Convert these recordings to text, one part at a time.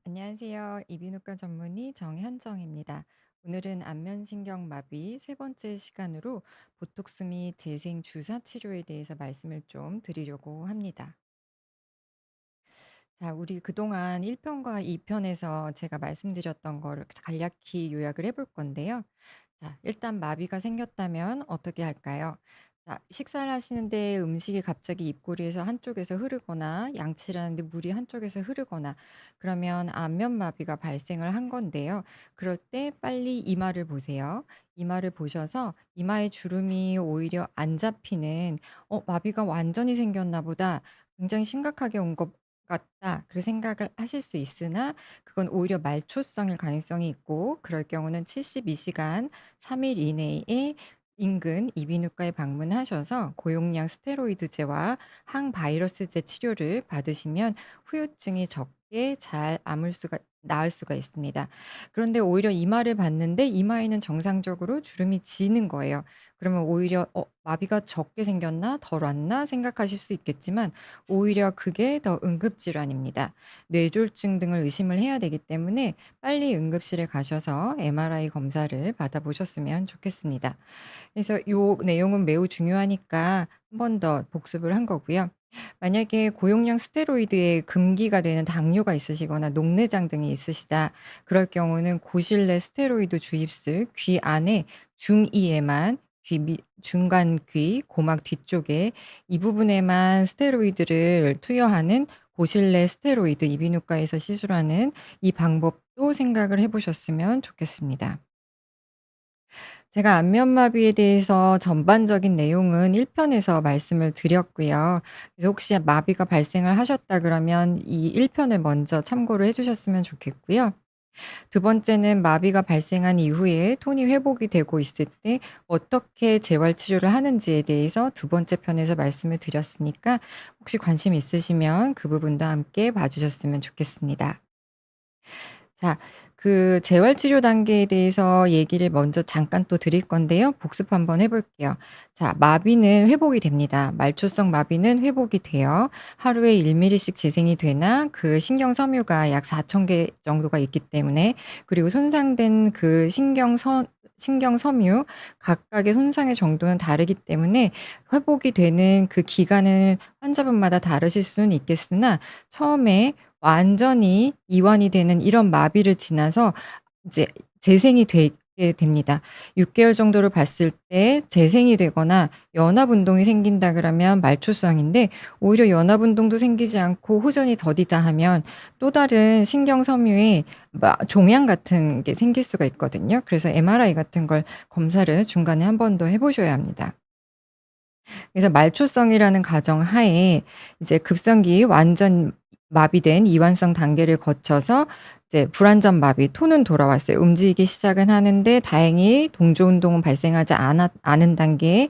안녕하세요. 이비인후과 전문의 정현정입니다. 오늘은 안면신경마비 세 번째 시간으로 보톡스 및 재생 주사 치료에 대해서 말씀을 좀 드리려고 합니다. 자, 우리 그동안 1 편과 2 편에서 제가 말씀드렸던 거를 간략히 요약을 해볼 건데요. 자, 일단 마비가 생겼다면 어떻게 할까요? 자, 식사를 하시는데 음식이 갑자기 입꼬리에서 한쪽에서 흐르거나 양치를 하는데 물이 한쪽에서 흐르거나 그러면 안면마비가 발생을 한 건데요. 그럴 때 빨리 이마를 보세요. 이마를 보셔서 이마에 주름이 오히려 안 잡히는 '마비가 완전히 생겼나 보다. 굉장히 심각하게 온 것 같다.' 그 생각을 하실 수 있으나 그건 오히려 말초성일 가능성이 있고 그럴 경우는 72 시간 3일 이내에 인근 이비인후과에 방문하셔서 고용량 스테로이드제와 항바이러스제 치료를 받으시면 후유증이 적게 잘 아물 수가 나을 수가 있습니다. 그런데 오히려 이마를 봤는데 이마에는 정상적으로 주름이 지는 거예요. 그러면 오히려 '마비가 적게 생겼나? 덜 왔나?' 생각하실 수 있겠지만 오히려 그게 더 응급질환입니다. 뇌졸중 등을 의심을 해야 되기 때문에 빨리 응급실에 가셔서 MRI 검사를 받아 보셨으면 좋겠습니다. 그래서 요 내용은 매우 중요하니까 한 번 더 복습을 한 거고요. 만약에 고용량 스테로이드에 금기가 되는 당뇨가 있으시거나 녹내장 등이 있으시다. 그럴 경우는 고실내 스테로이드 주입술 귀 안에 중이에만 귀 밑 중간 귀 고막 뒤쪽에 이 부분에만 스테로이드를 투여하는 고실내 스테로이드 이비인후과에서 시술하는 이 방법도 생각을 해 보셨으면 좋겠습니다. 제가 안면마비에 대해서 전반적인 내용은 1 편에서 말씀을 드렸고요. 그래서 혹시 마비가 발생을 하셨다 그러면 이 1 편을 먼저 참고를 해 주셨으면 좋겠고요. 두 번째는 마비가 발생한 이후에 톤이 회복이 되고 있을 때 어떻게 재활 치료를 하는지에 대해서 두 번째 편에서 말씀을 드렸으니까 혹시 관심 있으시면 그 부분도 함께 봐 주셨으면 좋겠습니다. 자, 그 재활 치료 단계에 대해서 얘기를 먼저 잠깐 또 드릴 건데요. 복습 한번 해 볼게요. 자, 마비는 회복이 됩니다. 말초성 마비는 회복이 돼요. 하루에 1 밀리씩 재생이 되나 그 신경 섬유가 약 4천 개 정도가 있기 때문에 그리고 손상된 그 신경 섬유 각각의 손상의 정도는 다르기 때문에 회복이 되는 그 기간은 환자분마다 다르실 수는 있겠으나 처음에 완전히 이완이 되는 이런 마비를 지나서 이제 재생이 되게 됩니다. 6 개월 정도를 봤을 때 재생이 되거나 연합 운동이 생긴다 그러면 말초성인데 오히려 연합 운동도 생기지 않고 호전이 더디다 하면 또 다른 신경 섬유에 종양 같은 게 생길 수가 있거든요. 그래서 MRI 같은 걸 검사를 중간에 한 번 더 해 보셔야 합니다. 그래서 말초성이라는 가정하에 이제 급성기 완전 마비된 이완성 단계를 거쳐서 이제 불완전 마비 톤은 돌아왔어요. 움직이기 시작은 하는데 다행히 동조 운동은 발생하지 않은 단계에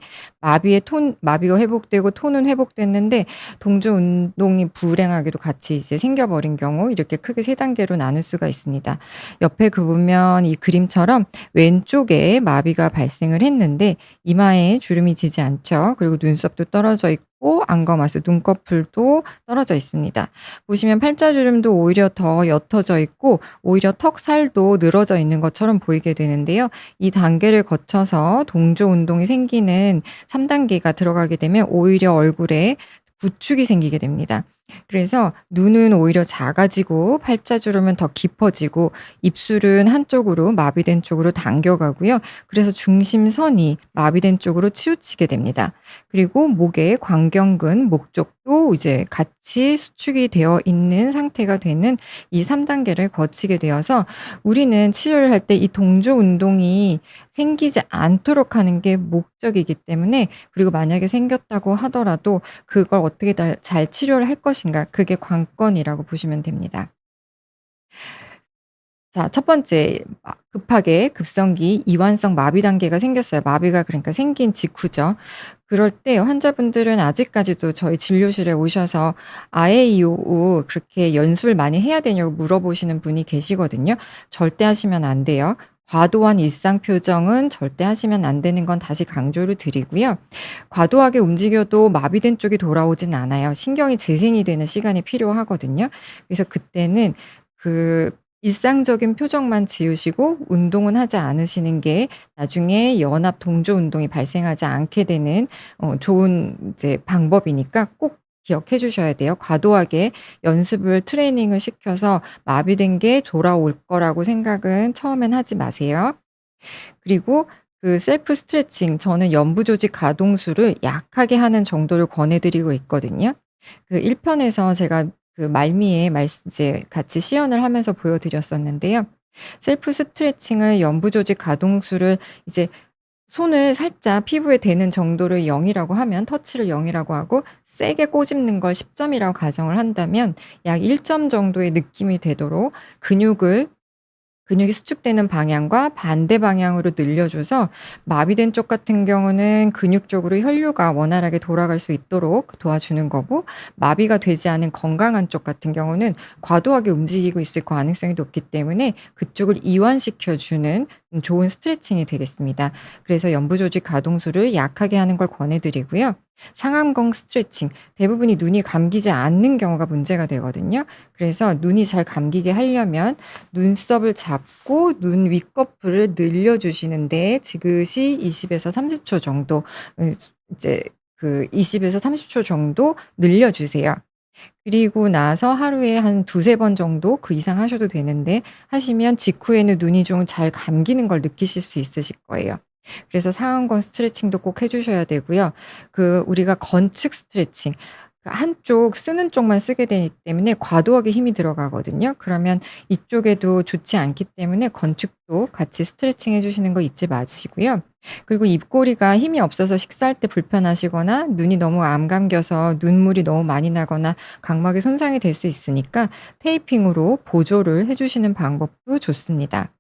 마비가 회복되고 톤은 회복됐는데 동조 운동이 불행하게도 같이 이제 생겨 버린 경우 이렇게 크게 세 단계로 나눌 수가 있습니다. 옆에 그 보면 이 그림처럼 왼쪽에 마비가 발생을 했는데 이마에 주름이 지지 않죠. 그리고 눈썹도 떨어져 있고 안검하수 눈꺼풀도 떨어져 있습니다. 보시면 팔자주름도 오히려 더 옅어져 있고 오히려 턱살도 늘어져 있는 것처럼 보이게 되는데요. 이 단계를 거쳐서 동조 운동이 생기는 3 단계가 들어가게 되면 오히려 얼굴에 구축이 생기게 됩니다. 그래서 눈은 오히려 작아지고 팔자주름은 더 깊어지고 입술은 한쪽으로 마비된 쪽으로 당겨가고요. 그래서 중심선이 마비된 쪽으로 치우치게 됩니다. 그리고 목의 광경근, 목 쪽도 이제 같이 수축이 되어 있는 상태가 되는 이 3 단계를 거치게 되어서 우리는 치료를 할 때 이 동조 운동이 생기지 않도록 하는 게 목적이기 때문에 그리고 만약에 생겼다고 하더라도 그걸 어떻게 잘 치료를 할 것인가 그게 관건이라고 보시면 됩니다. 자, 첫 번째 급하게 급성기 이완성 마비 단계가 생겼어요. 마비가 그러니까 생긴 직후죠. 그럴 때 환자분들은 아직까지도 저희 진료실에 오셔서 "아에 이오 우 그렇게 연습을 많이 해야 되냐."고 물어보시는 분이 계시거든요. 절대 하시면 안 돼요. 과도한 일상 표정은 절대 하시면 안 되는 건 다시 강조를 드리고요. 과도하게 움직여도 마비된 쪽이 돌아오진 않아요. 신경이 재생이 되는 시간이 필요하거든요. 그래서 그때는 그 일상적인 표정만 지으시고 운동은 하지 않으시는 게 나중에 연합 동조 운동이 발생하지 않게 되는 좋은 이제 방법이니까 꼭 기억해 주셔야 돼요. 과도하게 연습을 트레이닝을 시켜서 마비된 게 돌아올 거라고 생각은 처음엔 하지 마세요. 그리고 그 셀프 스트레칭 저는 연부 조직 가동수를 약하게 하는 정도를 권해 드리고 있거든요. 그 1 편에서 제가 그 말미에 이제 같이 시연을 하면서 보여 드렸었는데요. 셀프 스트레칭을 연부 조직 가동수를 이제 손을 살짝 피부에 대는 정도를 0 이라고 하면 터치를 0 이라고 하고 세게 꼬집는 걸 10 점이라고 가정을 한다면 약 1점 정도의 느낌이 되도록 근육이 수축되는 방향과 반대 방향으로 늘려줘서 마비된 쪽 같은 경우는 근육 쪽으로 혈류가 원활하게 돌아갈 수 있도록 도와주는 거고, 마비가 되지 않은 건강한 쪽 같은 경우는 과도하게 움직이고 있을 가능성이 높기 때문에 그쪽을 이완시켜 주는 좋은 스트레칭이 되겠습니다. 그래서 연부 조직 가동수를 약하게 하는 걸 권해 드리고요. 상완근 스트레칭 대부분이 눈이 감기지 않는 경우가 문제가 되거든요. 그래서 눈이 잘 감기게 하려면 눈썹을 잡고 눈 윗꺼풀을 늘려 주시는데 지그시 20 에서 30초 정도 이제 그 20 에서 30초 정도 늘려 주세요. 그리고 나서 하루에 한 두세 번 정도 그 이상 하셔도 되는데 하시면 직후에는 눈이 좀 잘 감기는 걸 느끼실 수 있으실 거예요. 그래서 상완근 스트레칭도 꼭 해 주셔야 되고요. 그 우리가 건측 스트레칭 한쪽 쓰는 쪽만 쓰게 되기 때문에 과도하게 힘이 들어가거든요. 그러면 이쪽에도 좋지 않기 때문에 건축도 같이 스트레칭 해 주시는 거 잊지 마시고요. 그리고 입꼬리가 힘이 없어서 식사할 때 불편하시거나 눈이 너무 안 감겨서 눈물이 너무 많이 나거나 각막에 손상이 될 수 있으니까 테이핑으로 보조를 해 주시는 방법도 좋습니다.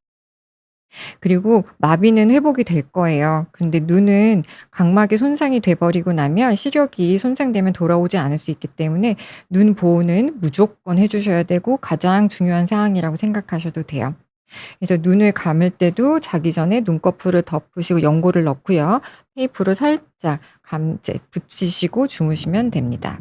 그리고 마비는 회복이 될 거예요. 근데 눈은 각막에 손상이 돼 버리고 나면 시력이 손상되면 돌아오지 않을 수 있기 때문에 눈 보호는 무조건 해 주셔야 되고 가장 중요한 사항이라고 생각하셔도 돼요. 그래서 눈을 감을 때도 자기 전에 눈꺼풀을 덮으시고 연고를 넣고요. 테이프로 살짝 이제 붙이시고 주무시면 됩니다.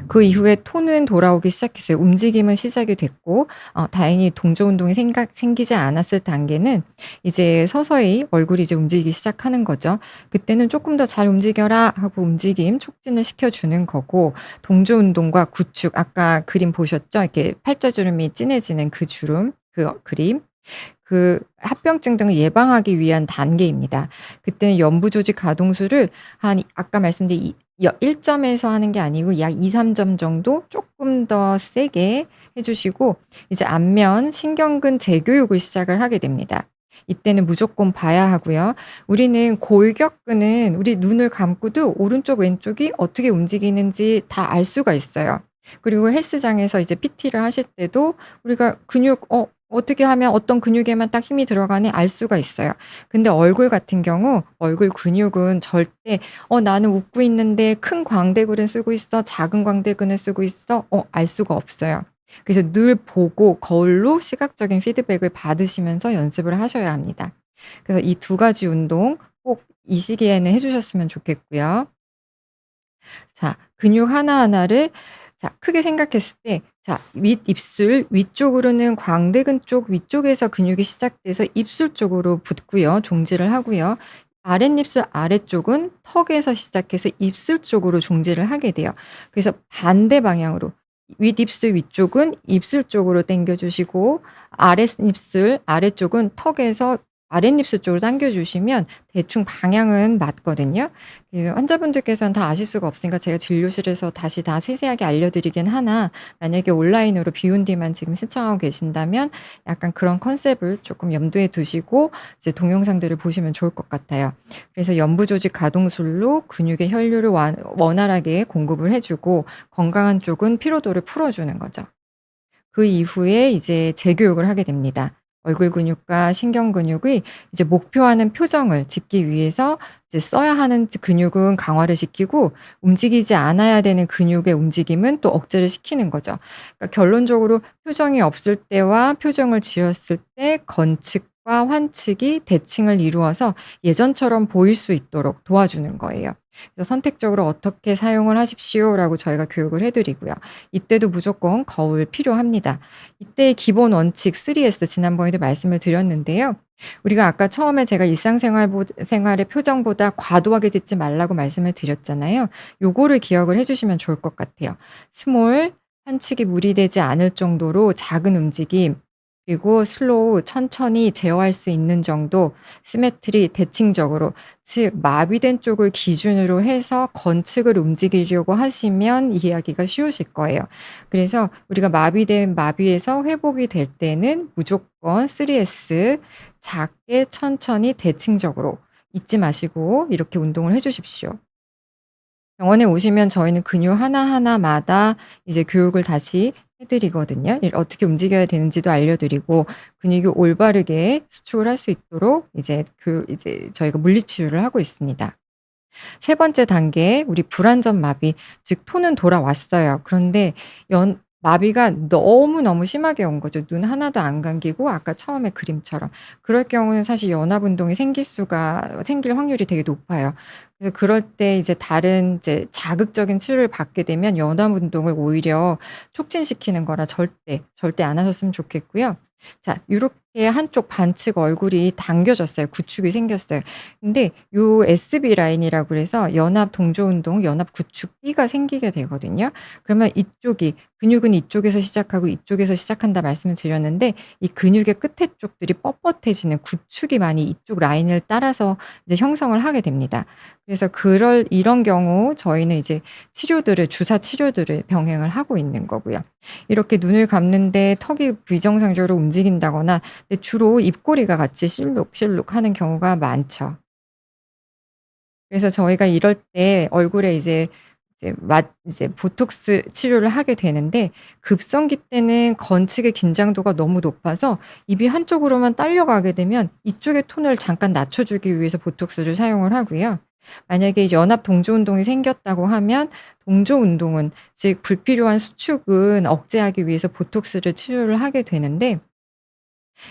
그 이후에 톤은 돌아오기 시작했어요. 움직임은 시작이 됐고 다행히 동조 운동이 생기지 않았을 단계는 이제 서서히 얼굴이 이제 움직이기 시작하는 거죠. 그때는 "쪼끔 더 잘 움직여라." 하고 움직임 촉진을 시켜 주는 거고, 동조 운동과 구축 아까 그림 보셨죠? 이렇게 팔자주름이 진해지는 그 주름 그림. 그 합병증 등을 예방하기 위한 단계입니다. 그때는 연부 조직 가동수를 한 아까 말씀드린 1 점에서 하는 게 아니고 약 2-3점 정도 쪼끔 더 세게 해 주시고 이제 안면 신경근 재교육을 시작을 하게 됩니다. 이때는 무조건 봐야 하고요. 우리는 골격근은 우리 눈을 감고도 오른쪽 왼쪽이 어떻게 움직이는지 다 알 수가 있어요. 그리고 헬스장에서 이제 PT를 하실 때도 우리가 근육 어떻게 하면 어떤 근육에만 딱 힘이 들어가니 알 수가 있어요. 근데 얼굴 같은 경우 얼굴 근육은 절대 나는 웃고 있는데 큰 광대근을 쓰고 있어. 작은 광대근을 쓰고 있어." 알 수가 없어요. 그래서 늘 보고 거울로 시각적인 피드백을 받으시면서 연습을 하셔야 합니다. 그래서 이 두 가지 운동 꼭 이 시기에는 해 주셨으면 좋겠고요. 자, 근육 하나하나를 크게 생각했을 때 윗입술 위쪽으로는 광대근 쪽 위쪽에서 근육이 시작돼서 입술 쪽으로 붙고요. 종지를 하고요. 아랫입술 아래쪽은 턱에서 시작해서 입술 쪽으로 종지를 하게 돼요. 그래서 반대 방향으로 윗입술 위쪽은 입술 쪽으로 당겨 주시고 아랫입술 아래쪽은 턱에서 아랫입술 쪽으로 당겨 주시면 대충 방향은 맞거든요. 그 환자분들께서는 다 아실 수가 없으니까 제가 진료실에서 다시 다 세세하게 알려드리긴 하나, 만약에 온라인으로 비온디만 지금 신청하고 계신다면 약간 그런 컨셉을 조금 염두에 두시고 이제 동영상들을 보시면 좋을 것 같아요. 그래서 연부 조직 가동술로 근육의 혈류를 원활하게 공급을 해 주고 건강한 쪽은 피로도를 풀어 주는 거죠. 그 이후에 이제 재교육을 하게 됩니다. 얼굴 근육과 신경 근육의 이제 목표하는 표정을 짓기 위해서 이제 써야 하는 근육은 강화를 시키고 움직이지 않아야 되는 근육의 움직임은 또 억제를 시키는 거죠. 그러니까 결론적으로 표정이 없을 때와 표정을 지었을 때 건측과 환측이 대칭을 이루어서 예전처럼 보일 수 있도록 도와주는 거예요. 그래서 선택적으로 "어떻게 사용을 하십시오."라고 저희가 교육을 해 드리고요. 이때도 무조건 거울 필요합니다. 이때의 기본 원칙 3S 지난번에도 말씀을 드렸는데요. 우리가 아까 처음에 제가 생활의 표정보다 과도하게 짓지 말라고 말씀을 드렸잖아요. 요거를 기억을 해 주시면 좋을 것 같아요. 스몰, 한치기 무리되지 않을 정도로 작은 움직임, 그리고 슬로우 천천히 제어할 수 있는 정도, 시메트리 대칭적으로, 즉 마비된 쪽을 기준으로 해서 건축을 움직이려고 하시면 이해하기가 쉬우실 거예요. 그래서 우리가 마비에서 회복이 될 때는 무조건 3S, 작게 천천히 대칭적으로 잊지 마시고 이렇게 운동을 해 주십시오. 병원에 오시면 저희는 근육 하나하나마다 이제 교육을 다시 해 드리거든요. 어떻게 움직여야 되는지도 알려 드리고 근육이 올바르게 수축을 할 수 있도록 이제 저희가 물리치료를 하고 있습니다. 세 번째 단계 우리 불완전 마비, 즉 톤은 돌아왔어요. 그런데 마비가 너무너무 심하게 온 거죠. 눈 하나도 안 감기고 아까 처음에 그림처럼. 그럴 경우는 사실 연합 운동이 생길 확률이 되게 높아요. 그래서 그럴 때 이제 다른 이제 자극적인 치료를 받게 되면 연합 운동을 오히려 촉진시키는 거라 절대 안 하셨으면 좋겠고요. 자, 요렇게 한쪽 반측 얼굴이 당겨졌어요. 구축이 생겼어요. 근데 요 SB 라인이라고 그래서 연합 동조 운동, 연합 구축 B가 생기게 되거든요. 그러면 근육은 이쪽에서 시작하고 이쪽에서 시작한다 말씀을 드렸는데 이 근육의 끝에 쪽들이 뻣뻣해지는 구축이 많이 이쪽 라인을 따라서 이제 형성을 하게 됩니다. 그래서 이런 경우 저희는 이제 주사 치료들을 병행을 하고 있는 거고요. 이렇게 눈을 감는데 턱이 비정상적으로 움직인다거나, 근데 주로 입꼬리가 같이 실룩실룩하는 경우가 많죠. 그래서 저희가 이럴 때 얼굴에 이제 보톡스 치료를 하게 되는데 급성기 때는 건측의 긴장도가 너무 높아서 입이 한쪽으로만 딸려가게 되면 이쪽의 톤을 잠깐 낮춰 주기 위해서 보톡스를 사용을 하고요. 만약에 연합 동조 운동이 생겼다고 하면 동조 운동은, 즉 불필요한 수축은 억제하기 위해서 보톡스를 치료를 하게 되는데,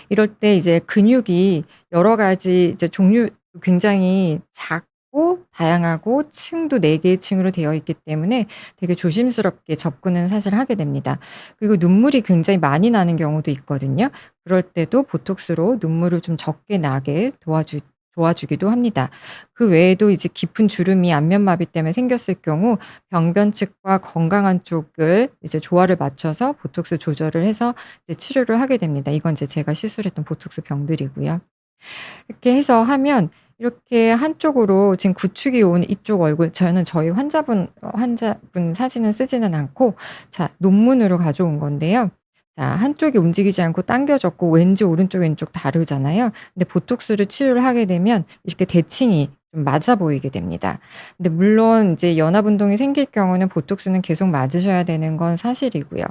이럴 때 이제 근육이 여러 가지 이제 종류 굉장히 작고 다양하고 층도 4 개의 층으로 되어 있기 때문에 되게 조심스럽게 접근은 사실 하게 됩니다. 그리고 눈물이 굉장히 많이 나는 경우도 있거든요. 그럴 때도 보톡스로 눈물을 좀 적게 나게 도와주기도 합니다. 그 외에도 이제 깊은 주름이 안면마비 때문에 생겼을 경우 병변측과 건강한 쪽을 이제 조화를 맞춰서 보톡스 조절을 해서 이제 치료를 하게 됩니다. 이건 이제 제가 시술했던 보톡스 병들이고요. 이렇게 해서 하면 이렇게 한쪽으로 지금 구축이 온 이쪽 얼굴, 저는 저희 환자분 사진은 쓰지는 않고 자 논문으로 가져온 건데요. 자, 한쪽이 움직이지 않고 당겨졌고 왠지 오른쪽 왼쪽 다르잖아요. 근데 보톡스를 치료를 하게 되면 이렇게 대칭이 좀 맞아 보이게 됩니다. 근데 물론 이제 연합 운동이 생길 경우는 보톡스는 계속 맞으셔야 되는 건 사실이고요.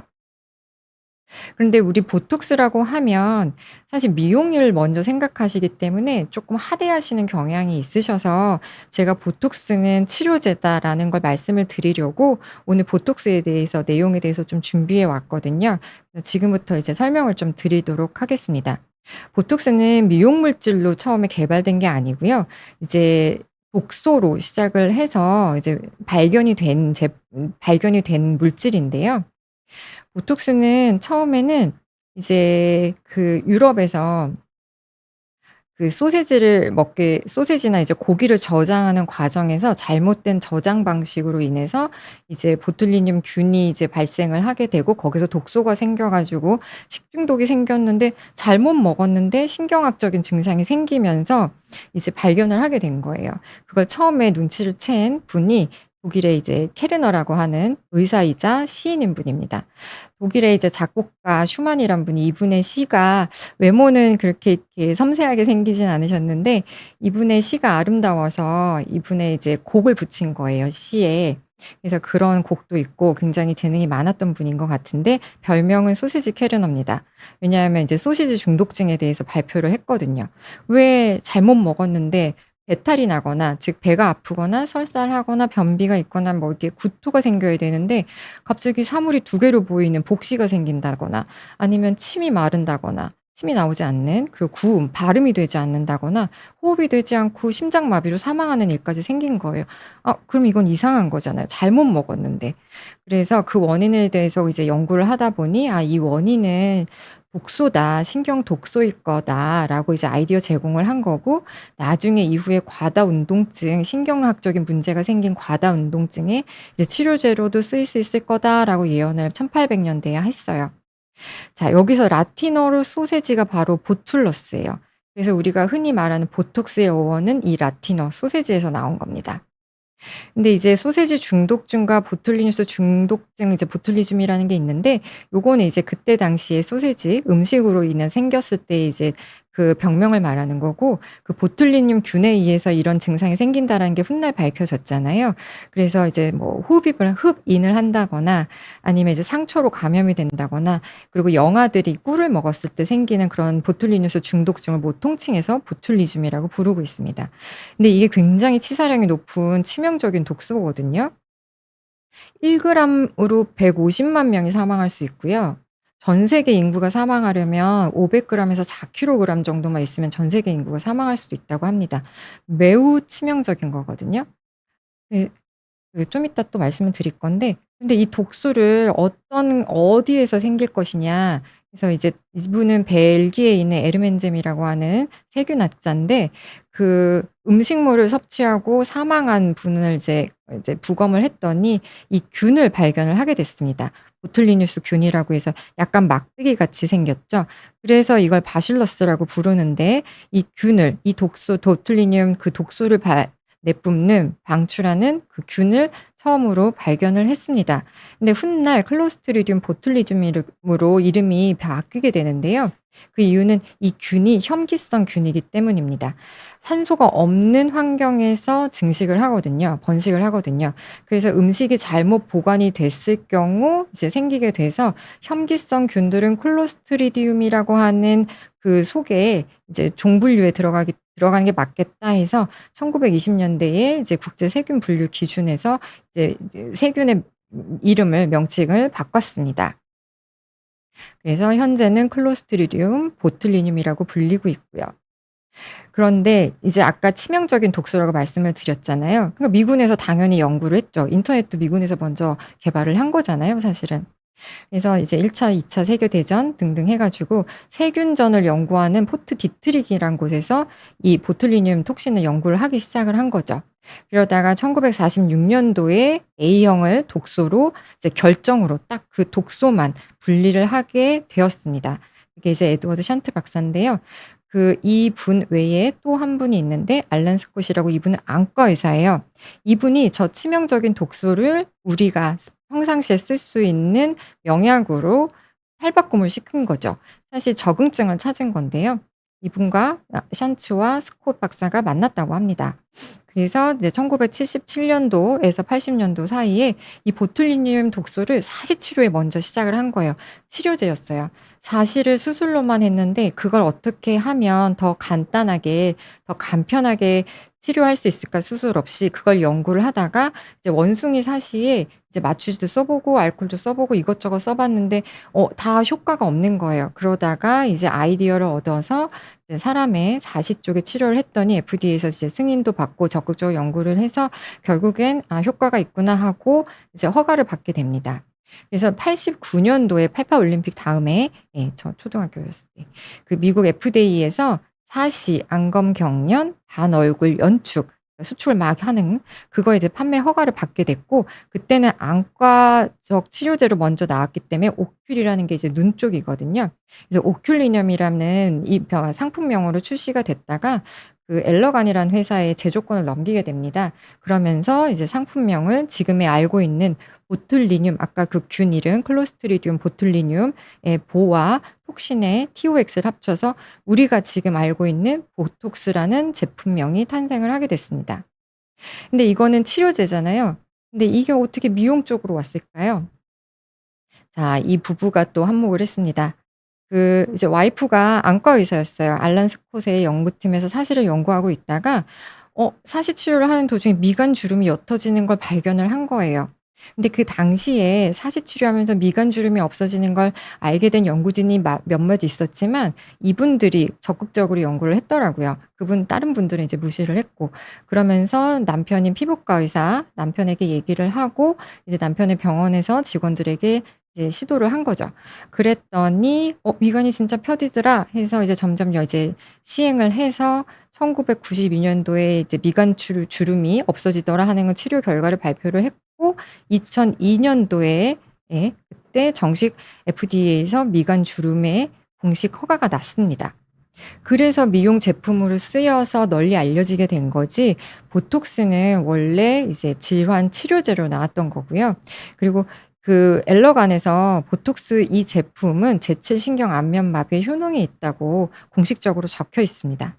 그런데 우리 보톡스라고 하면 사실 미용을 먼저 생각하시기 때문에 조금 하대하시는 경향이 있으셔서 제가 "보톡스는 치료제다."라는 걸 말씀을 드리려고 오늘 보톡스에 대해서 내용에 대해서 좀 준비해 왔거든요. 그래서 지금부터 이제 설명을 좀 드리도록 하겠습니다. 보톡스는 미용 물질로 처음에 개발된 게 아니고요. 이제 독소로 시작을 해서 이제 발견이 된 물질인데요. 보톡스는 처음에는 이제 유럽에서 소시지나 이제 고기를 저장하는 과정에서 잘못된 저장 방식으로 인해서 이제 보툴리듐균이 이제 발생을 하게 되고 거기서 독소가 생겨 가지고 식중독이 생겼는데 잘못 먹었는데 신경학적인 증상이 생기면서 이제 발견을 하게 된 거예요. 그걸 처음에 눈치를 챈 분이 독일의 이제 케르너라고 하는 의사이자 시인인 분입니다. 독일의 이제 작곡가 슈만이란 분이, 이분의 시가 외모는 그렇게 이렇게 섬세하게 생기진 않으셨는데 이분의 시가 아름다워서 이분의 이제 곡을 붙인 거예요, 시에. 그래서 그런 곡도 있고 굉장히 재능이 많았던 분인 것 같은데 별명은 소시지 케르너입니다. 왜냐하면 이제 소시지 중독증에 대해서 발표를 했거든요. 왜 잘못 먹었는데 배탈이 나거나, 즉 배가 아프거나 설사하거나 변비가 있거나 뭐 이렇게 구토가 생겨야 되는데 갑자기 사물이 두 개로 보이는 복시가 생긴다거나 아니면 침이 마른다거나 침이 나오지 않는, 그리고 구음, 발음이 되지 않는다거나 호흡이 되지 않고 심장마비로 사망하는 일까지 생긴 거예요. 그럼 이건 이상한 거잖아요. 잘못 먹었는데. 그래서 그 원인에 대해서 이제 연구를 하다 보니 '아 이 원인은 독소다. 신경 독소일 거다.'라고 이제 아이디어 제공을 한 거고, 나중에 이후에 과다 운동증, 신경학적인 문제가 생긴 과다 운동증에 이제 치료제로도 쓰일 수 있을 거다라고 예언을 1800 년대에 했어요. 자, 여기서 라틴어로 소세지가 바로 보툴러스예요. 그래서 우리가 흔히 말하는 보톡스의 어원은 이 라틴어 소세지에서 나온 겁니다. 근데 이제 소세지 중독증과 보툴리누스 중독증, 이제 보툴리즘이라는 게 있는데, 요거는 이제 그때 당시에 소세지 음식으로 인해 생겼을 때 이제 그 병명을 말하는 거고, 그 보툴리듐 균에 의해서 이런 증상이 생긴다라는 게 훗날 밝혀졌잖아요. 그래서 이제 뭐 흡인을 한다거나 아니면 이제 상처로 감염이 된다거나, 그리고 영아들이 꿀을 먹었을 때 생기는 그런 보툴리누스 중독증을 뭐 통칭해서 보툴리즘이라고 부르고 있습니다. 근데 이게 굉장히 치사량이 높은 치명적인 독소거든요. 1 그램으로 150만 명이 사망할 수 있고요. 전 세계 인구가 사망하려면 500 그램에서 4 킬로그램 정도만 있으면 전 세계 인구가 사망할 수도 있다고 합니다. 매우 치명적인 거거든요. 그 좀 이따 또 말씀을 드릴 건데, 근데 이 독소를 어디에서 생길 것이냐. 그래서 이제 이분은 벨기에에 있는 에르멘젬이라고 하는 세균학자인데, 그 음식물을 섭취하고 사망한 분을 이제 부검을 했더니 이 균을 발견을 하게 됐습니다. 보툴리누스 균이라고 해서 약간 막대기 같이 생겼죠. 그래서 이걸 바실러스라고 부르는데, 이 균을, 이 독소 보툴리듐 그 독소를 내뿜는 방출하는 그 균을 처음으로 발견을 했습니다. 근데 훗날 클로스트리디움 보툴리즘으로 이름이 바뀌게 되는데요. 그 이유는 이 균이 혐기성 균이기 때문입니다. 산소가 없는 환경에서 증식을 하거든요. 번식을 하거든요. 그래서 음식이 잘못 보관이 됐을 경우 이제 생기게 돼서, 혐기성 균들은 클로스트리디움이라고 하는 그 속에 이제 종분류에 들어가는 게 맞겠다 해서 1920 년대에 이제 국제 세균 분류 기준에서 이제 세균의 이름을, 명칭을 바꿨습니다. 그래서 현재는 클로스트리디움 보툴리듐이라고 불리고 있고요. 그런데 이제 아까 치명적인 독소라고 말씀을 드렸잖아요. 그러니까 미군에서 당연히 연구를 했죠. 인터넷도 미군에서 먼저 개발을 한 거잖아요, 사실은. 그래서 이제 1 차, 2차 세계 대전 등등 해 가지고 세균전을 연구하는 포트 디트릭이란 곳에서 이 보툴리듐 톡신을 연구를 하기 시작을 한 거죠. 그러다가 1946 년도에 A형을 독소로 이제 결정으로 딱 그 독소만 분리를 하게 되었습니다. 그게 이제 에드워드 샨트 박사인데요. 이분 외에 또 한 분이 있는데, 알란 스콧이라고, 이분은 안과 의사예요. 이분이 저 치명적인 독소를 우리가 평상시에 쓸 수 있는 명약으로 탈바꿈을 시킨 거죠. 사실 적응증을 찾은 건데요. 이분과 샨츠와 스콧 박사가 만났다고 합니다. 그래서 이제 1977 년도에서 80 년도 사이에 이 보툴리듐 독소를 사시 치료에 먼저 시작을 한 거예요. 치료제였어요. 사시를 수술로만 했는데, 그걸 어떻게 하면 더 간단하게, 더 간편하게 치료할 수 있을까, 수술 없이. 그걸 연구를 하다가 이제 원숭이 사시에 이제 마취제도 써 보고 알코올도 써 보고 이것저것 써 봤는데 다 효과가 없는 거예요. 그러다가 이제 아이디어를 얻어서 이제 사람의 사시 쪽에 치료를 했더니 FDA에서 이제 승인도 받고 적극적으로 연구를 해서 결국엔 '아 효과가 있구나.' 하고 이제 허가를 받게 됩니다. 그래서 89 년도에 88 올림픽 다음에, 예 저 초등학교였을 때 그 미국 FDA에서 사시, 안검 경련, 반얼굴 연축, 수축을 막 하는 그거 이제 판매 허가를 받게 됐고, 그때는 안과적 치료제로 먼저 나왔기 때문에 오큘이라는 게 이제 눈 쪽이거든요. 그래서 오큘리념이라는 이 상품명으로 출시가 됐다가 그 엘러간이라는 회사에 제조권을 넘기게 됩니다. 그러면서 이제 상품명을 지금의 알고 있는 보툴리듐, 아까 그 균 이름 클로스트리디움 보툴리듐의 보와 톡신의 TOX를 합쳐서 우리가 지금 알고 있는 보톡스라는 제품명이 탄생을 하게 됐습니다. 근데 이거는 치료제잖아요. 근데 이게 어떻게 미용 쪽으로 왔을까요? 자, 이 부부가 또 한몫을 했습니다. 이제 와이프가 안과 의사였어요. 알란 스콧의 연구팀에서 사시를 연구하고 있다가 사시 치료를 하는 도중에 미간 주름이 옅어지는 걸 발견을 한 거예요. 근데 그 당시에 사시 치료하면서 미간 주름이 없어지는 걸 알게 된 연구진이 몇몇 있었지만 이분들이 적극적으로 연구를 했더라고요. 다른 분들은 이제 무시를 했고. 그러면서 남편인 피부과 의사 남편에게 얘기를 하고 이제 남편의 병원에서 직원들에게 이제 시도를 한 거죠. 그랬더니 미간이 진짜 펴지더라." 해서 이제 점점 이제 시행을 해서 1992 년도에 이제 "미간 주름이 없어지더라." 하는 치료 결과를 발표를 했고 2002 년도에 그때 정식 FDA에서 미간 주름에 공식 허가가 났습니다. 그래서 미용 제품으로 쓰여서 널리 알려지게 된 거지 보톡스는 원래 이제 질환 치료제로 나왔던 거고요. 그리고 그 엘러간에서 보톡스 이 제품은 제칠신경 안면마비에 효능이 있다고 공식적으로 적혀 있습니다.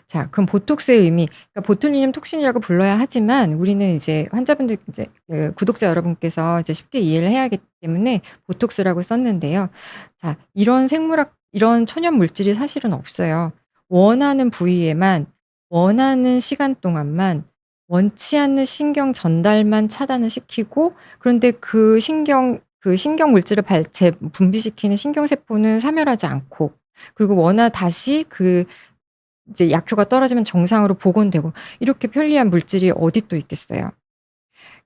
자 그럼 보톡스의 의미 그러니까 보툴리눔 톡신이라고 불러야 하지만 우리는 이제 환자분들 이제 구독자 여러분께서 이제 쉽게 이해를 해야 하기 때문에 보톡스라고 썼는데요. 자 이런 천연 물질이 사실은 없어요. 원하는 부위에만 원하는 시간 동안만 원치 않는 신경 전달만 차단을 시키고 그런데 그 신경 물질을 분비시키는 신경세포는 사멸하지 않고 그리고 다시 이제 약효가 떨어지면 정상으로 복원되고 이렇게 편리한 물질이 어디 또 있겠어요.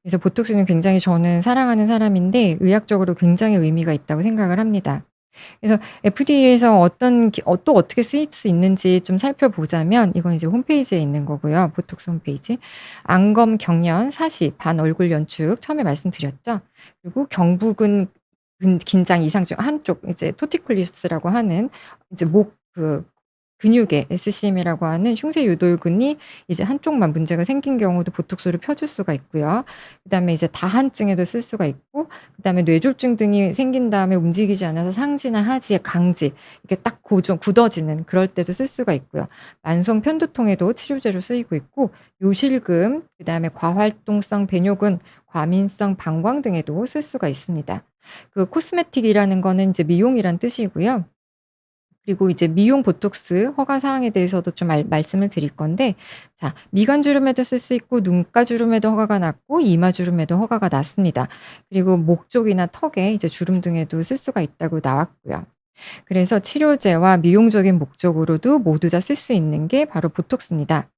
그래서 보톡스는 굉장히 저는 사랑하는 사람인데 의학적으로 굉장히 의미가 있다고 생각을 합니다. 그래서 FDA에서 또 어떻게 쓰일 수 있는지 좀 살펴보자면 이건 이제 홈페이지에 있는 거고요. 보톡스 홈페이지. 안검, 경련, 사시, 반얼굴 연축 처음에 말씀드렸죠. 그리고 경부근 긴장 이상 중 한쪽 이제 토티쿨리스라고 하는 이제 근육의 SCM이라고 하는 흉쇄 유돌근이 이제 한쪽만 문제가 생긴 경우도 보톡스를 펴줄 수가 있고요. 그다음에 이제 다한증에도 쓸 수가 있고 그다음에 뇌졸중 등이 생긴 다음에 움직이지 않아서 상지나 하지의 강지 이렇게 딱 굳어지는 그럴 때도 쓸 수가 있고요. 만성 편두통에도 치료제로 쓰이고 있고 요실금 그다음에 과활동성 배뇨근, 과민성 방광 등에도 쓸 수가 있습니다. 그 코스메틱이라는 거는 이제 미용이란 뜻이고요. 그리고 이제 미용 보톡스 허가 사항에 대해서도 좀 말씀을 드릴 건데 자 미간 주름에도 쓸 수 있고 눈가 주름에도 허가가 났고 이마 주름에도 허가가 났습니다. 그리고 목 쪽이나 턱에 이제 주름 등에도 쓸 수가 있다고 나왔고요. 그래서 치료제와 미용적인 목적으로도 모두 다 쓸 수 있는 게 바로 보톡스입니다.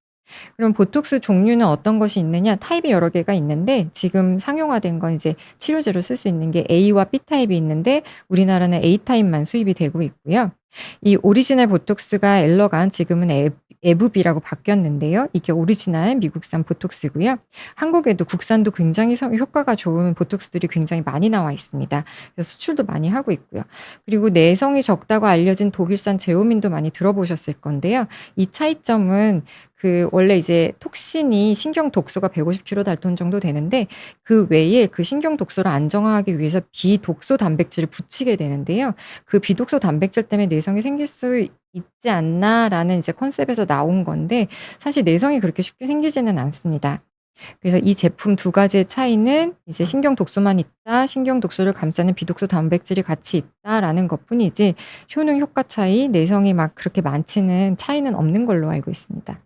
그럼 보톡스 종류는 어떤 것이 있느냐? 타입이 여러 개가 있는데 지금 상용화된 건 이제 치료제로 쓸 수 있는 게 A와 B 타입이 있는데 우리나라는 A 타입만 수입이 되고 있고요. 이 오리지널 보톡스가 엘러간 지금은 에브비라고 바뀌었는데요. 이게 오리지널 미국산 보톡스고요. 한국에도 국산도 굉장히 효과가 좋은 보톡스들이 굉장히 많이 나와 있습니다. 그래서 수출도 많이 하고 있고요. 그리고 내성이 적다고 알려진 독일산 제오민도 많이 들어보셨을 건데요. 이 차이점은 원래 이제 톡신이 신경 독소가 150 킬로달톤 정도 되는데 그 외에 그 신경 독소를 안정화하기 위해서 비독소 단백질을 붙이게 되는데요. 그 비독소 단백질 때문에 내성이 생길 수 있지 않나라는 이제 컨셉에서 나온 건데 사실 내성이 그렇게 쉽게 생기지는 않습니다. 그래서 이 제품 두 가지의 차이는 이제 신경 독소만 있다, 신경 독소를 감싸는 비독소 단백질이 같이 있다라는 것뿐이지 효능 효과 차이, 내성이 막 그렇게 많지는 차이는 없는 걸로 알고 있습니다.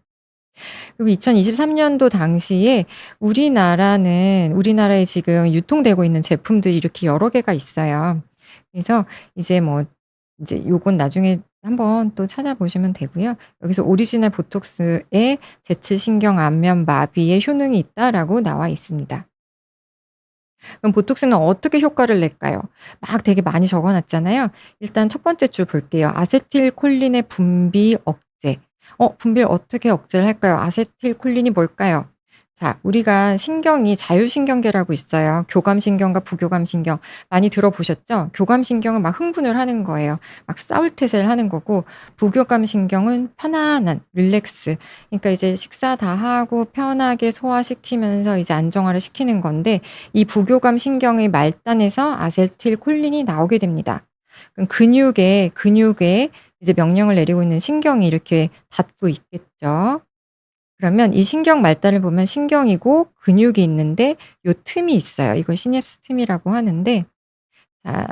그리고 2023 년도 당시에 우리나라에 지금 유통되고 있는 제품들이 이렇게 여러 개가 있어요. 그래서 이제 이제 요건 나중에 한번 또 찾아보시면 되고요. 여기서 오리지널 보톡스에 "제칠신경 안면 마비에 효능이 있다."라고 나와 있습니다. 그럼 보톡스는 어떻게 효과를 낼까요? 막 되게 많이 적어 놨잖아요. 일단 첫 번째 줄 볼게요. 아세틸콜린의 분비 억제. 분비를 어떻게 억제를 할까요? 아세틸콜린이 뭘까요? 자 우리가 신경이 자율신경계라고 있어요. 교감신경과 부교감신경 많이 들어보셨죠? 교감신경은 막 흥분을 하는 거예요. 막 싸울 태세를 하는 거고 부교감신경은 편안한 릴렉스 그러니까 이제 식사 다 하고 편하게 소화시키면서 이제 안정화를 시키는 건데 이 부교감 신경의 말단에서 아세틸콜린이 나오게 됩니다. 그럼 근육에 이제 명령을 내리고 있는 신경이 이렇게 닿고 있겠죠. 그러면 이 신경 말단을 보면 신경이고 근육이 있는데 요 틈이 있어요. 이걸 시냅스 틈이라고 하는데 자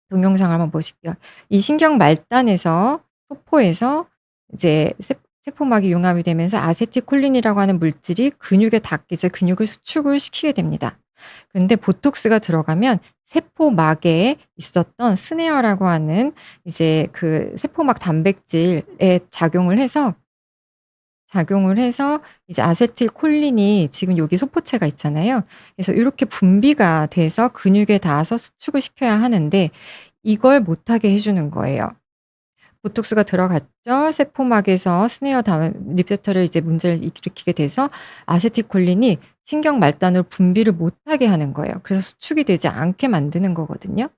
동영상을 한번 보실게요. 이 신경 말단에서 소포에서 이제 세포막이 융합이 되면서 아세틸콜린이라고 하는 물질이 근육에 닿게 근육을 수축을 시키게 됩니다. 그런데 보톡스가 들어가면 세포막에 있었던 스네어라고 하는 이제 그 세포막 단백질에 작용을 해서 이제 아세틸콜린이 지금 여기 소포체가 있잖아요. 그래서 이렇게 분비가 돼서 근육에 닿아서 수축을 시켜야 하는데 이걸 못하게 해 주는 거예요. 보톡스가 들어갔죠. 세포막에서 스네어 다음 리셉터를 이제 문제를 일으키게 돼서 아세틸콜린이 신경 말단으로 분비를 못하게 하는 거예요. 그래서 수축이 되지 않게 만드는 거거든요.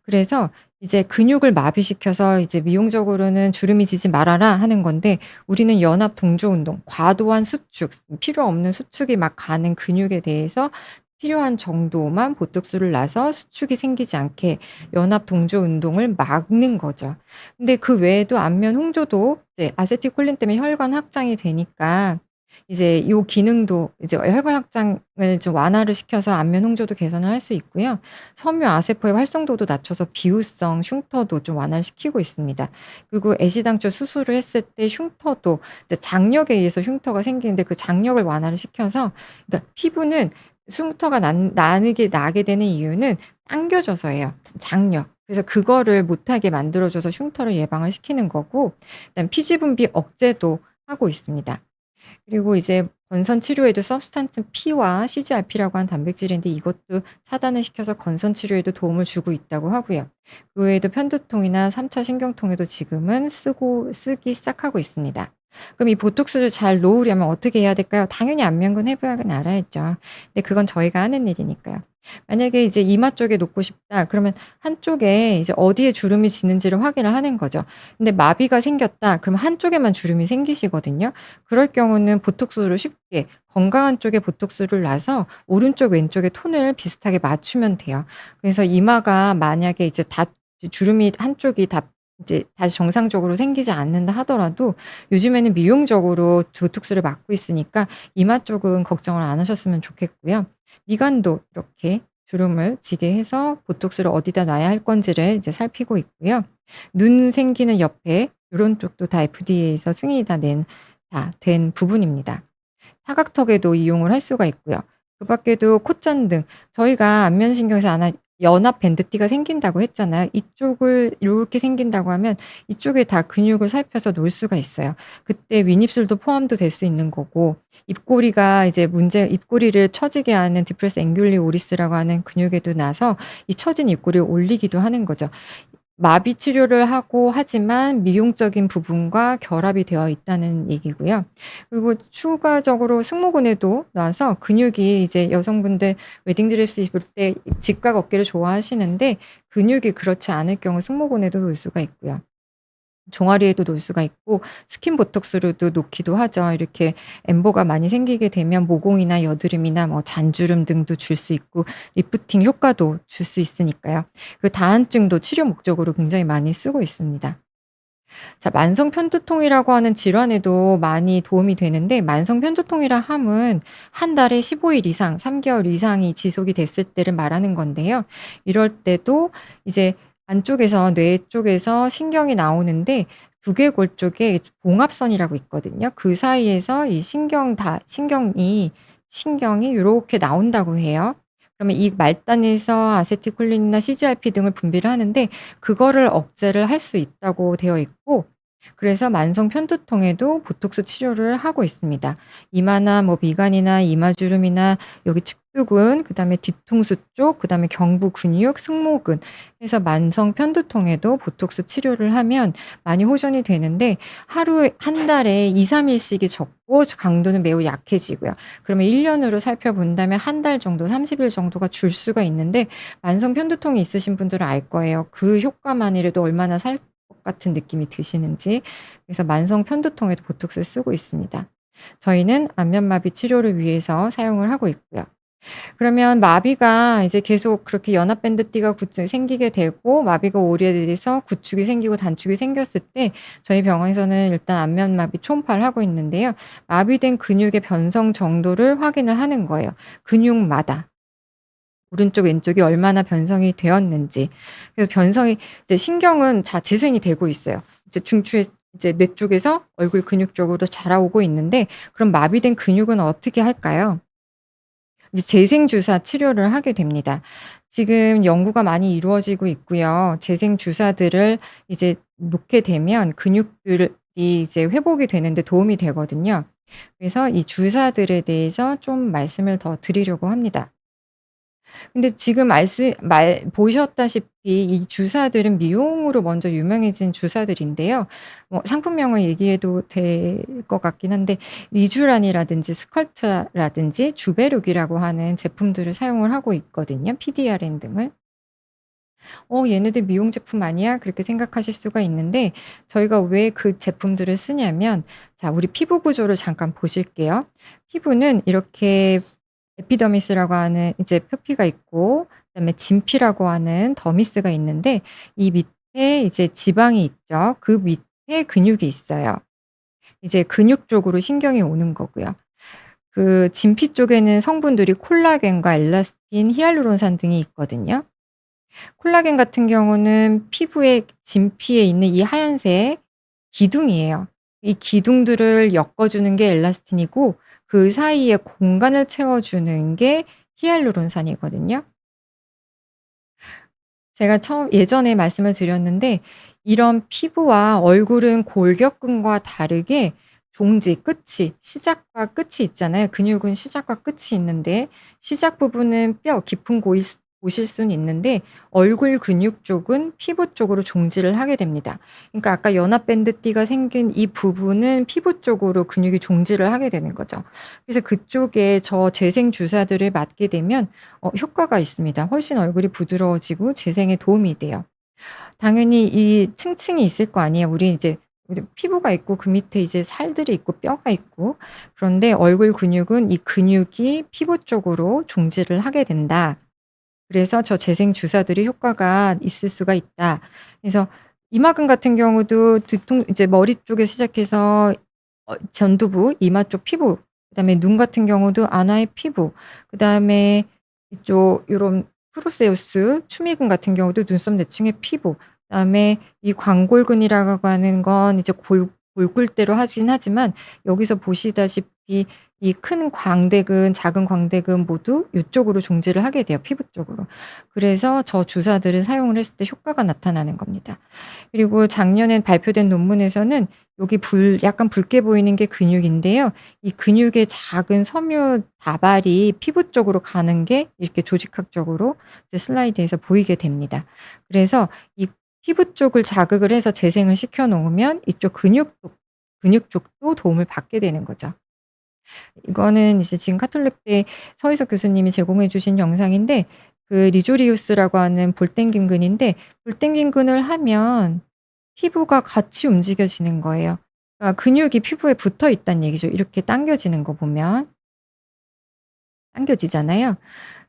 그래서 이제 근육을 마비시켜서 이제 미용적으로는 "주름이 지지 말아라." 하는 건데 우리는 연합 동조 운동, 과도한 수축, 필요 없는 수축이 막 가는 근육에 대해서 필요한 정도만 보톡스를 놔서 수축이 생기지 않게 연합 동조 운동을 막는 거죠. 근데 그 외에도 안면 홍조도 이제 아세틸콜린 때문에 혈관 확장이 되니까 이제 요 기능도 이제 혈관 확장을 좀 완화를 시켜서 안면 홍조도 개선을 할 수 있고요. 섬유 아세포의 활성도도 낮춰서 비후성 흉터도 좀 완화를 시키고 있습니다. 그리고 애시당초 수술을 했을 때 흉터도 이제 장력에 의해서 흉터가 생기는데 그 장력을 완화를 시켜서, 그러니까 피부는 흉터가 나게 되는 이유는 당겨져서예요. 장력. 그래서 그거를 못하게 만들어 줘서 흉터를 예방을 시키는 거고, 그다음에 피지 분비 억제도 하고 있습니다. 그리고 이제 건선 치료에도 서브스탄스 P와 CGRP라고 하는 단백질인데 이것도 차단을 시켜서 건선 치료에도 도움을 주고 있다고 하고요. 그 외에도 편두통이나 3차 신경통에도 지금은 쓰기 시작하고 있습니다. 그럼 이 보톡스를 잘 놓으려면 어떻게 해야 될까요? 당연히 안면근 해부학은 알아야죠. 근데 그건 저희가 하는 일이니까요. 만약에 이제 이마 쪽에 놓고 싶다 그러면 한쪽에 이제 어디에 주름이 지는지를 확인을 하는 거죠. 근데 마비가 생겼다 그러면 한쪽에만 주름이 생기시거든요. 그럴 경우는 보톡스를 쉽게 건강한 쪽에 보톡스를 놔서 오른쪽 왼쪽의 톤을 비슷하게 맞추면 돼요. 그래서 이마가 만약에 이제 다 주름이 한쪽이 다 이제 다시 정상적으로 생기지 않는다 하더라도 요즘에는 미용적으로 보톡스를 맞고 있으니까 이마 쪽은 걱정을 안 하셨으면 좋겠고요. 미간도 이렇게 주름을 지게 해서 보톡스를 어디다 놔야 할 건지를 이제 살피고 있고요. 눈 생기는 옆에 요런 쪽도 다 FDA에서 승인이 다 된 부분입니다. 사각턱에도 이용을 할 수가 있고요. 그 밖에도 콧잔등, 저희가 안면신경에서 연합 밴드띠가 생긴다고 했잖아요. 이쪽을 요렇게 생긴다고 하면 이쪽에 다 근육을 살펴서 놓을 수가 있어요. 그때 윗입술도 포함도 될 수 있는 거고, 입꼬리가 이제 입꼬리를 처지게 하는 디프레스 앵귤리 오리스라고 하는 근육에도 나서 이 처진 입꼬리를 올리기도 하는 거죠. 마비 치료를 하고 하지만 미용적인 부분과 결합이 되어 있다는 얘기고요. 그리고 추가적으로 승모근에도 놔서 근육이 이제 여성분들 웨딩드레스 입을 때 직각 어깨를 좋아하시는데 근육이 그렇지 않을 경우 승모근에도 놓을 수가 있고요. 종아리에도 놓을 수가 있고 스킨 보톡스로도 놓기도 하죠. 이렇게 엠보가 많이 생기게 되면 모공이나 여드름이나 뭐 잔주름 등도 줄 수 있고 리프팅 효과도 줄 수 있으니까요. 그 다한증도 치료 목적으로 굉장히 많이 쓰고 있습니다. 자, 만성 편두통이라고 하는 질환에도 많이 도움이 되는데 만성 편두통이라 함은 한 달에 15일 이상 3 개월 이상이 지속이 됐을 때를 말하는 건데요. 이럴 때도 이제 안쪽에서 뇌 쪽에서 신경이 나오는데 두개골 쪽에 봉합선이라고 있거든요. 그 사이에서 이 신경이 요렇게 나온다고 해요. 그러면 이 말단에서 아세틸콜린이나 CGRP 등을 분비를 하는데 그거를 억제를 할 수 있다고 되어 있고, 그래서 만성 편두통에도 보톡스 치료를 하고 있습니다. 이마나 뭐 미간이나 이마주름이나 여기 측두근, 그다음에 뒤통수 쪽, 그다음에 경부 근육, 승모근 해서 만성 편두통에도 보톡스 치료를 하면 많이 호전이 되는데 하루에 한 달에 2-3 일씩이 적고 강도는 매우 약해지고요. 그러면 1 년으로 살펴본다면 한 달 정도, 30일 정도가 줄 수가 있는데 만성 편두통이 있으신 분들은 알 거예요. 그 효과만이라도 얼마나 살 것 같은 느낌이 드시는지. 그래서 만성 편두통에도 보톡스를 쓰고 있습니다. 저희는 안면마비 치료를 위해서 사용을 하고 있고요. 그러면 마비가 이제 계속 그렇게 연합밴드띠가 생기게 되고 마비가 오래돼서 구축이 생기고 단축이 생겼을 때 저희 병원에서는 일단 안면마비 초음파를 하고 있는데요. 마비된 근육의 변성 정도를 확인을 하는 거예요. 근육마다. 오른쪽 왼쪽이 얼마나 변성이 되었는지. 그래서 변성이 이제 신경은 재생이 되고 있어요. 이제 중추에 이제 뇌 쪽에서 얼굴 근육 쪽으로 자라오고 있는데 그럼 마비된 근육은 어떻게 할까요? 이제 재생 주사 치료를 하게 됩니다. 지금 연구가 많이 이루어지고 있고요. 재생 주사들을 이제 놓게 되면 근육들이 이제 회복이 되는 데 도움이 되거든요. 그래서 이 주사들에 대해서 좀 말씀을 더 드리려고 합니다. 근데 지금 말씀 말 보셨다시피 이 주사들은 미용으로 먼저 유명해진 주사들인데요. 상품명을 얘기해도 될 것 같긴 한데 리쥬란이라든지 스컬트라든지 주베룩이라고 하는 제품들을 사용을 하고 있거든요, PDRN 등을. '얘네들 미용 제품 아니야?' 그렇게 생각하실 수가 있는데 저희가 왜 그 제품들을 쓰냐면 자 우리 피부 구조를 잠깐 보실게요. 피부는 이렇게 에피더미스라고 하는 이제 표피가 있고 그다음에 진피라고 하는 더미스가 있는데 이 밑에 이제 지방이 있죠. 그 밑에 근육이 있어요. 이제 근육 쪽으로 신경이 오는 거고요. 그 진피 쪽에는 성분들이 콜라겐과 엘라스틴, 히알루론산 등이 있거든요. 콜라겐 같은 경우는 피부의 진피에 있는 이 하얀색 기둥이에요. 이 기둥들을 엮어주는 게 엘라스틴이고 그 사이에 공간을 채워주는 게 히알루론산이거든요. 제가 예전에 말씀을 드렸는데 이런 피부와 얼굴은 골격근과 다르게 종지, 끝이 시작과 끝이 있잖아요. 근육은 시작과 끝이 있는데 시작 부분은 뼈 깊은 곳일 수는 있는데 얼굴 근육 쪽은 피부 쪽으로 종지를 하게 됩니다. 그러니까 아까 연합밴드띠가 생긴 이 부분은 피부 쪽으로 근육이 종지를 하게 되는 거죠. 그래서 그쪽에 저 재생 주사들을 맞게 되면 효과가 있습니다. 훨씬 얼굴이 부드러워지고 재생에 도움이 돼요. 당연히 이 층층이 있을 거 아니에요. 우리 피부가 있고 그 밑에 이제 살들이 있고 뼈가 있고 그런데 얼굴 근육은 이 근육이 피부 쪽으로 종지를 하게 된다. 그래서 저 재생 주사들이 효과가 있을 수가 있다. 그래서 이마근 같은 경우도 두통 이제 머리 쪽에 시작해서 전두부, 이마 쪽 피부, 그다음에 눈 같은 경우도 안와의 피부, 그다음에 이쪽 요런 프로세우스, 추미근 같은 경우도 눈썹 내층의 피부, 그다음에 이 광골근이라고 하는 건 이제 골굴대로 하긴 하지만 여기서 보시다시피 이 큰 광대근, 작은 광대근 모두 요쪽으로 종지를 하게 돼요, 피부 쪽으로. 그래서 저 주사들을 사용을 했을 때 효과가 나타나는 겁니다. 그리고 작년에 발표된 논문에서는 여기 약간 붉게 보이는 게 근육인데요. 이 근육의 작은 섬유 다발이 피부 쪽으로 가는 게 이렇게 조직학적으로 이제 슬라이드에서 보이게 됩니다. 그래서 이 피부 쪽을 자극을 해서 재생을 시켜 놓으면 이쪽 근육 쪽도 도움을 받게 되는 거죠. 이거는 이제 지금 카톨릭대 서희석 교수님이 제공해 주신 영상인데 그 리조리우스라고 하는 볼땡김근인데 볼땡김근을 하면 피부가 같이 움직여지는 거예요. 그러니까 근육이 피부에 붙어 있다는 얘기죠. 이렇게 당겨지는 거 보면. 당겨지잖아요.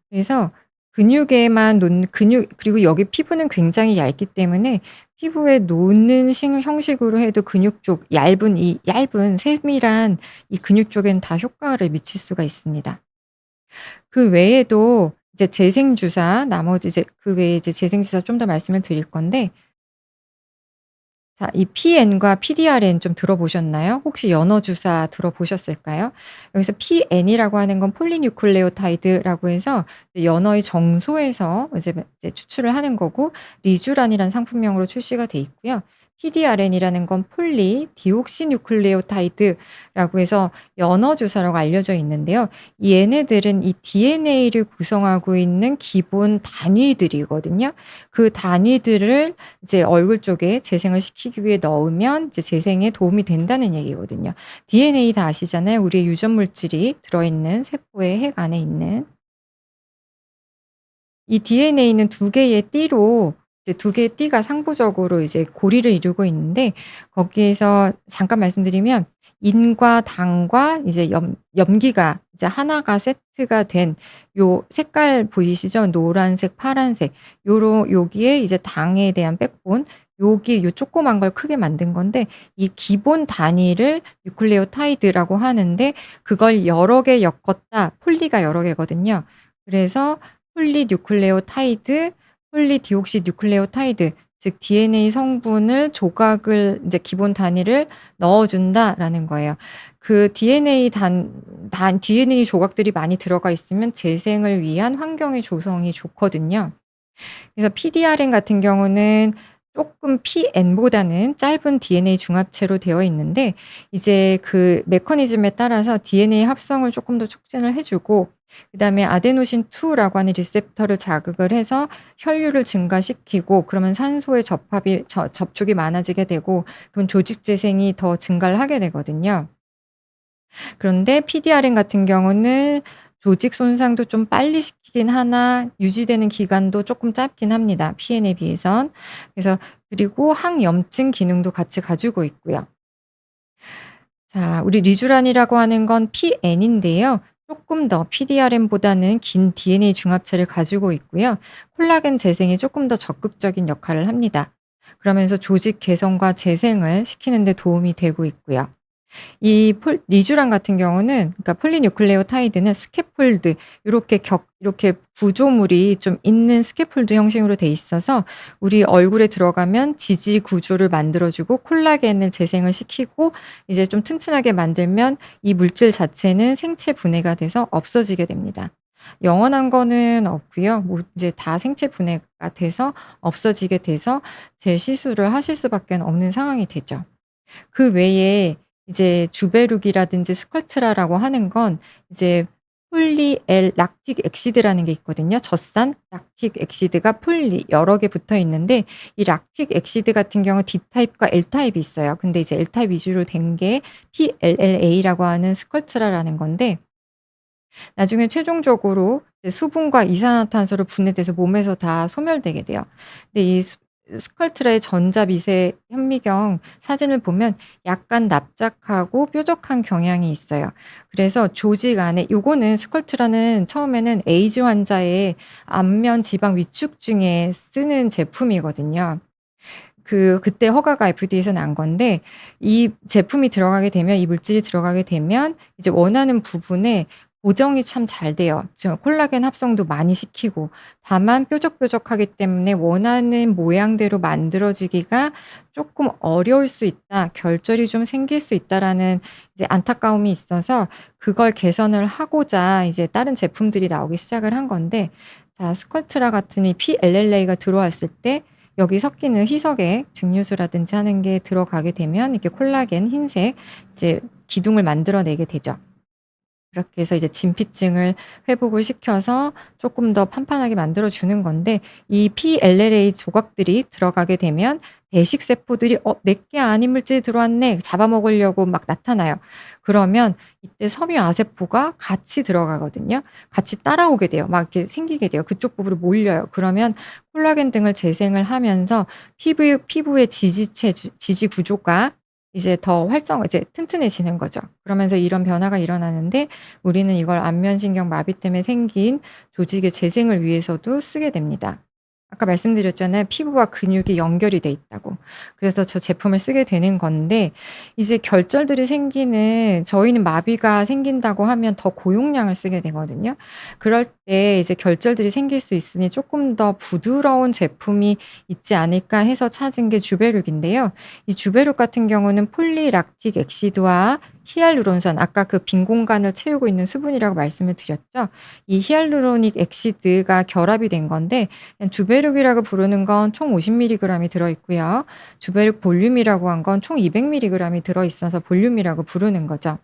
그래서 근육에만 놓는 근육 그리고 여기 피부는 굉장히 얇기 때문에 피부에 놓는 형식으로 해도 근육 쪽 얇은 세밀한 이 근육 쪽에는 다 효과를 미칠 수가 있습니다. 그 외에도 이제 재생 주사 나머지 이제 그 외에 이제 재생 주사 좀 더 말씀을 드릴 건데 자 이 PN과 PDRN 좀 들어보셨나요? 혹시 연어 주사 들어보셨을까요? 여기서 PN이라고 하는 건 폴리뉴클레오타이드라고 해서 연어의 정소에서 이제 추출을 하는 거고 리쥬란이라는 상품명으로 출시가 돼 있고요. PDRN이라는 건 폴리디옥시뉴클레오타이드라고 해서 연어 주사라고 알려져 있는데요. 얘네들은 이 DNA를 구성하고 있는 기본 단위들이거든요. 그 단위들을 이제 얼굴 쪽에 재생을 시키기 위해 넣으면 이제 재생에 도움이 된다는 얘기거든요. DNA 다 아시잖아요. 우리의 유전 물질이 들어있는 세포의 핵 안에 있는. 이 DNA는 두 개의 띠로 이제 두 개의 띠가 상부적으로 이제 고리를 이루고 있는데 거기에서 잠깐 말씀드리면 인과 당과 이제 염기가 이제 하나가 세트가 된 요 색깔 보이시죠? 노란색, 파란색 여기에 이제 당에 대한 백본 요 조그만 걸 크게 만든 건데 이 기본 단위를 뉴클레오타이드라고 하는데 그걸 여러 개 엮었다. 폴리가 여러 개거든요. 그래서 폴리뉴클레오타이드, 폴리디옥시뉴클레오타이드 즉 DNA 성분을 조각을 이제 기본 단위를 넣어 준다라는 거예요. 그 DNA 조각들이 많이 들어가 있으면 재생을 위한 환경의 조성이 좋거든요. 그래서 PDRN 같은 경우는 쪼끔 PN보다는 짧은 DNA 중합체로 되어 있는데 이제 그 메커니즘에 따라서 DNA 합성을 쪼끔 더 촉진을 해 주고 그다음에 아데노신 2라고 하는 리셉터를 자극을 해서 혈류를 증가시키고 그러면 산소의 접촉이 많아지게 되고 그럼 조직 재생이 더 증가를 하게 되거든요. 그런데 PDRN 같은 경우는 조직 손상도 좀 빨리 시키긴 하나 유지되는 기간도 쪼끔 짧긴 합니다, PN에 비해선. 그래서 그리고 항염증 기능도 같이 가지고 있고요. 자 우리 리주란이라고 하는 건 PN인데요. 쪼끔 더 PDRN보다는 긴 DNA 중합체를 가지고 있고요. 콜라겐 재생에 쪼끔 더 적극적인 역할을 합니다. 그러면서 조직 개선과 재생을 시키는 데 도움이 되고 있고요. 이 폴 리쥬란 같은 경우는 그러니까 폴리뉴클레오타이드는 스캐폴드 요렇게 구조물이 좀 있는 스캐폴드 형식으로 돼 있어서 우리 얼굴에 들어가면 지지 구조를 만들어 주고 콜라겐을 재생을 시키고 이제 좀 튼튼하게 만들면 이 물질 자체는 생체 분해가 돼서 없어지게 됩니다. 영원한 거는 없고요. 뭐 이제 다 생체 분해가 돼서 없어지게 돼서 재시술을 하실 수밖에는 없는 상황이 되죠. 그 외에 이제 주베룩이라든지 스컬트라라고 하는 건 이제 폴리 L 락틱 엑시드라는 게 있거든요. 젖산 락틱 엑시드가 여러 개 붙어 있는데 이 락틱 엑시드 같은 경우 D 타입과 L 타입이 있어요. 근데 이제 L 타입 위주로 된 게 PLLA라고 하는 스컬트라라는 건데 나중에 최종적으로 이제 수분과 이산화탄소로 분해돼서 몸에서 다 소멸되게 돼요. 근데 이 스컬트라의 전자미세 현미경 사진을 보면 약간 납작하고 뾰족한 경향이 있어요. 그래서 조직 안에 요거는 스컬트라는 처음에는 에이즈 환자의 안면 지방 위축증에 쓰는 제품이거든요. 그때 허가가 FDA에서 난 건데 이 제품이 들어가게 되면 이 물질이 들어가게 되면 이제 원하는 부분에 고정이 참 잘 돼요. 콜라겐 합성도 많이 시키고 다만 뾰족뾰족하기 때문에 원하는 모양대로 만들어지기가 쪼끔 어려울 수 있다. 결절이 좀 생길 수 있다라는 이제 안타까움이 있어서 그걸 개선을 하고자 이제 다른 제품들이 나오기 시작을 한 건데 자 스컬트라 같은 이 PLLA가 들어왔을 때 여기 섞이는 희석의 증류수라든지 하는 게 들어가게 되면 이렇게 콜라겐 흰색 이제 기둥을 만들어내게 되죠. 그렇게 해서 이제 진피층을 회복을 시켜서 쪼끔 더 판판하게 만들어 주는 건데 이 PLLA 조각들이 들어가게 되면 대식 세포들이 '어 내게 아닌 물질이 들어왔네.' 잡아먹으려고 막 나타나요. 그러면 이때 섬유아세포가 같이 들어가거든요. 같이 따라오게 돼요. 막 이렇게 생기게 돼요. 그쪽 부분으로 몰려요. 그러면 콜라겐 등을 재생을 하면서 피부의 지지 구조가 이제 더 이제 튼튼해지는 거죠. 그러면서 이런 변화가 일어나는데 우리는 이걸 안면신경 마비 때문에 생긴 조직의 재생을 위해서도 쓰게 됩니다. 아까 말씀드렸잖아요. 피부와 근육이 연결이 돼 있다고. 그래서 저 제품을 쓰게 되는 건데 이제 결절들이 생기는 저희는 마비가 생긴다고 하면 더 고용량을 쓰게 되거든요. 그럴 때 이제 결절들이 생길 수 있으니 쪼끔 더 부드러운 제품이 있지 않을까 해서 찾은 게 주베룩인데요. 이 주베룩 같은 경우는 폴리락틱 엑시드와 히알루론산 아까 그 빈 공간을 채우고 있는 수분이라고 말씀을 드렸죠. 이 히알루로닉 엑시드가 결합이 된 건데 그냥 주베룩이라고 부르는 건 총 50 밀리그램이 들어 있고요. 주베룩 볼륨이라고 한 건 총 200 밀리그램이 들어 있어서 볼륨이라고 부르는 거죠.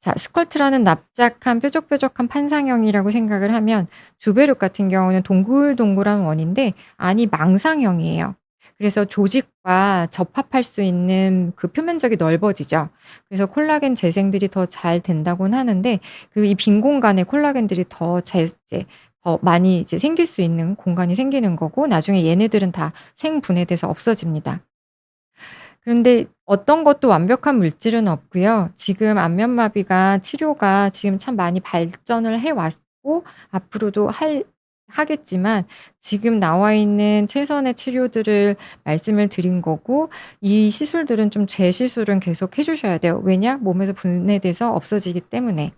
자 스컬트라는 납작한 뾰족뾰족한 판상형이라고 생각을 하면 주베룩 같은 경우는 동글동글한 원인데 안이 망상형이에요. 그래서 조직과 접합할 수 있는 그 표면적이 넓어지죠. 그래서 콜라겐 재생들이 더 잘 된다고는 하는데 그 이 빈 공간에 콜라겐들이 이제 더 많이 이제 생길 수 있는 공간이 생기는 거고 나중에 얘네들은 다 생분해돼서 없어집니다. 그런데 어떤 것도 완벽한 물질은 없고요. 지금 안면마비가 치료가 지금 참 많이 발전을 해 왔고 앞으로도 하겠지만 지금 나와 있는 최선의 치료들을 말씀을 드린 거고 이 시술들은 좀 재시술은 계속 해 주셔야 돼요. 왜냐? 몸에서 분해돼서 없어지기 때문에.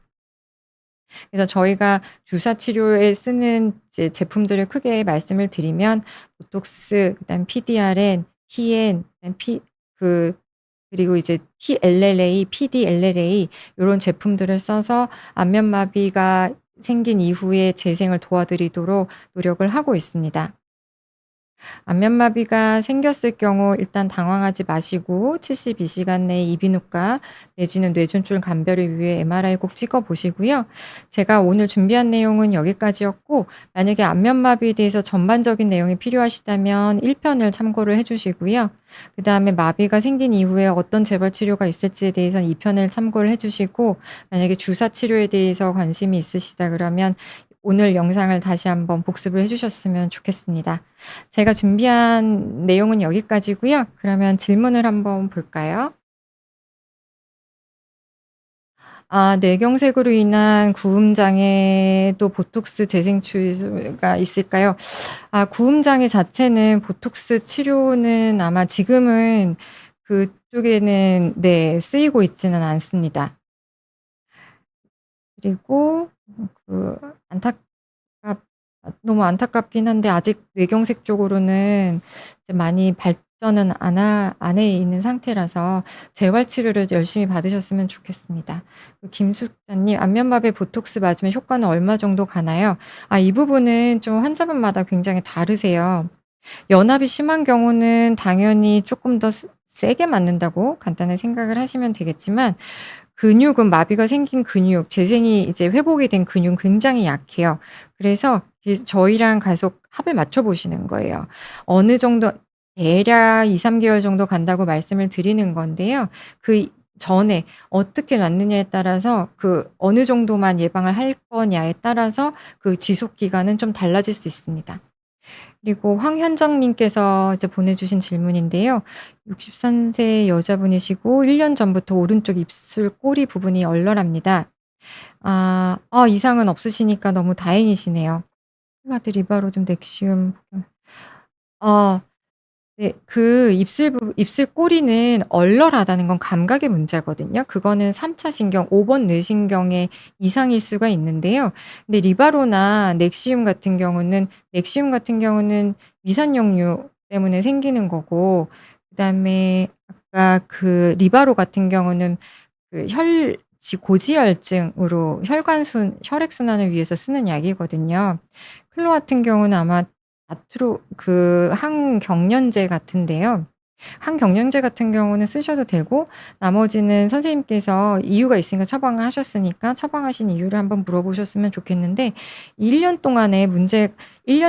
그래서 저희가 주사 치료에 쓰는 이제 제품들을 크게 말씀을 드리면 보톡스, 그다음에 PDRN, PN, 그다음에 피 그 그리고 이제 PLLA, PDLLA 요런 제품들을 써서 안면마비가 생긴 이후에 재생을 도와드리도록 노력을 하고 있습니다. 안면마비가 생겼을 경우 일단 당황하지 마시고 72시간 내에 이비인후과 내지는 뇌졸중 감별을 위해 MRI 꼭 찍어 보시고요. 제가 오늘 준비한 내용은 여기까지였고 만약에 안면마비에 대해서 전반적인 내용이 필요하시다면 1 편을 참고를 해 주시고요. 그다음에 마비가 생긴 이후에 어떤 재발 치료가 있을지에 대해서는 2 편을 참고를 해 주시고 만약에 주사 치료에 대해서 관심이 있으시다 그러면 오늘 영상을 다시 한번 복습을 해 주셨으면 좋겠습니다. 제가 준비한 내용은 여기까지고요. 그러면 질문을 한번 볼까요? 뇌경색으로 인한 구음 장애도 보톡스 재생 치료가 있을까요? 구음 장애 자체는 보톡스 치료는 아마 지금은 그쪽에는 네 쓰이고 있지는 않습니다. 그리고 그 안타깝 너무 안타깝긴 한데 아직 뇌경색 쪽으로는 이제 많이 발전은 안 해 있는 상태라서 재활 치료를 열심히 받으셨으면 좋겠습니다. 김숙자님 "안면마비에 보톡스 맞으면 효과는 얼마 정도 가나요?" 이 부분은 좀 환자분마다 굉장히 다르세요. 연압이 심한 경우는 당연히 쪼끔 더 세게 맞는다고 간단하게 생각을 하시면 되겠지만 근육은 마비가 생긴 근육, 재생이 이제 회복이 된 근육은 굉장히 약해요. 그래서 저희랑 계속 합을 맞춰 보시는 거예요. 어느 정도 대략 2-3 개월 정도 간다고 말씀을 드리는 건데요. 그 전에 어떻게 놨느냐에 따라서 어느 정도만 예방을 할 거냐에 따라서 그 지속 기간은 좀 달라질 수 있습니다. 그리고 황현정 님께서 이제 보내주신 질문인데요. 63세 여자분이시고 1년 전부터 오른쪽 입술 꼬리 부분이 얼얼합니다. 이상은 없으시니까 너무 다행이시네요. 폴라드 리바로즘 넥시움 복용 어 네. 입술 꼬리는 얼얼하다는 건 감각의 문제거든요. 그거는 3차 신경 5번 뇌신경의 이상일 수가 있는데요. 근데 리바로나 넥시움 같은 경우는 위산역류 때문에 생기는 거고 그다음에 아까 리바로 같은 경우는 고지혈증으로 혈액순환을 위해서 쓰는 약이거든요. 클로 같은 경우는 아마 항경련제 같은데요. 항경련제 같은 경우는 쓰셔도 되고 나머지는 선생님께서 이유가 있으니까 처방을 하셨으니까 처방하신 이유를 한번 물어보셨으면 좋겠는데 1년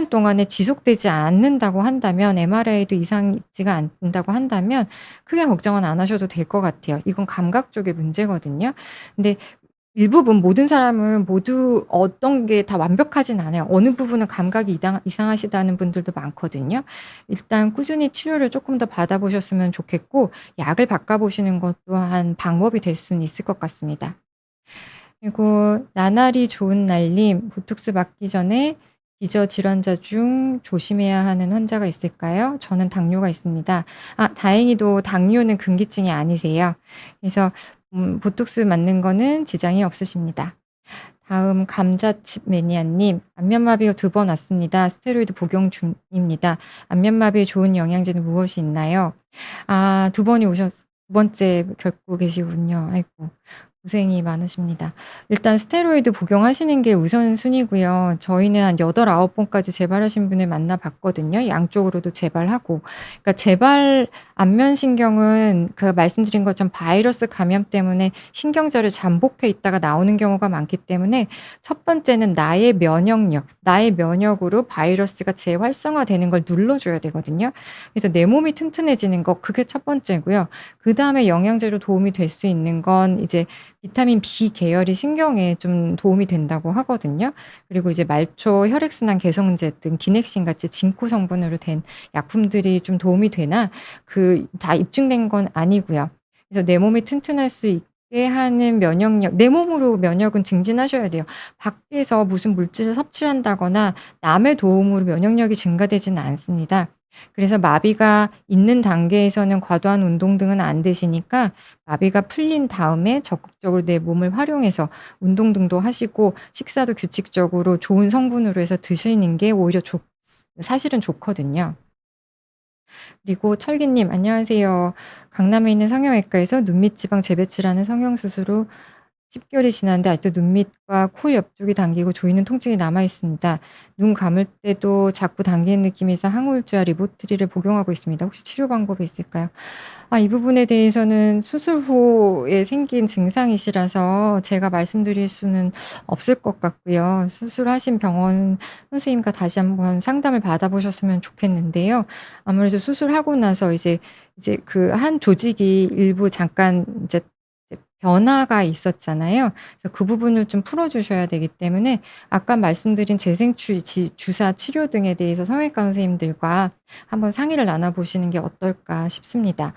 동안에 지속되지 않는다고 한다면 MRI도 이상이 있지가 않는다고 한다면 크게 걱정은 안 하셔도 될 것 같아요. 이건 감각 쪽의 문제거든요. 근데 일부분 모든 사람은 모두 어떤 게 다 완벽하진 않아요. 어느 부분은 감각이 이상하시다는 분들도 많거든요. 일단 꾸준히 치료를 쪼끔 더 받아 보셨으면 좋겠고 약을 바꿔 보시는 것 또한 방법이 될 수는 있을 것 같습니다. 그리고 나날이 좋은 날님 "보톡스 맞기 전에 기저질환자 중 조심해야 하는 환자가 있을까요? 저는 당뇨가 있습니다." 다행히도 당뇨는 금기증이 아니세요. 그래서 보톡스 맞는 거는 지장이 없으십니다. 다음 감자칩 매니아님 "안면마비가 2번 왔습니다. 스테로이드 복용 중입니다. 안면마비에 좋은 영양제는 무엇이 있나요?" 2 번째 겪고 계시군요. 아이고 고생이 많으십니다. 일단 스테로이드 복용하시는 게 우선순위고요. 저희는 한 8-9 번까지 재발하신 분을 만나 봤거든요, 양쪽으로도 재발하고. 그러니까 안면신경은 말씀드린 것처럼 바이러스 감염 때문에 신경절에 잠복해 있다가 나오는 경우가 많기 때문에 첫 번째는 나의 면역으로 바이러스가 재활성화되는 걸 눌러줘야 되거든요. 그래서 내 몸이 튼튼해지는 거 그게 첫 번째고요. 그다음에 영양제로 도움이 될 수 있는 건 이제 비타민 B 계열이 신경에 좀 도움이 된다고 하거든요. 그리고 이제 말초 혈액순환 개선제 등 기넥신 같이 진코 성분으로 된 약품들이 좀 도움이 되나 다 입증된 건 아니고요. 그래서 내 몸이 튼튼할 수 있게 하는 면역력 내 몸으로 면역은 증진하셔야 돼요. 밖에서 무슨 물질을 섭취한다거나 남의 도움으로 면역력이 증가되지는 않습니다. 그래서 마비가 있는 단계에서는 과도한 운동 등은 안 되시니까 마비가 풀린 다음에 적극적으로 내 몸을 활용해서 운동 등도 하시고 식사도 규칙적으로 좋은 성분으로 해서 드시는 게 오히려 사실은 좋거든요. 그리고 철기 님 안녕하세요. 강남에 있는 성형외과에서 눈밑 지방 재배치라는 성형 수술 후 10 개월이 지났는데 아직도 눈밑과 코 옆쪽이 당기고 조이는 통증이 남아 있습니다. 눈 감을 때도 자꾸 당기는 느낌이 서 항우울제와 리보트릴을 복용하고 있습니다. 혹시 치료 방법이 있을까요? 이 부분에 대해서는 수술 후에 생긴 증상이시라서 제가 말씀드릴 수는 없을 것 같고요. 수술하신 병원 선생님과 다시 한번 상담을 받아 보셨으면 좋겠는데요. 아무래도 수술하고 나서 이제 그 한 조직이 일부 잠깐 이제 변화가 있었잖아요. 그래서 그 부분을 좀 풀어 주셔야 되기 때문에 아까 말씀드린 재생추 주사 치료 등에 대해서 성형외과 선생님들과 한번 상의를 나눠 보시는 게 어떨까 싶습니다.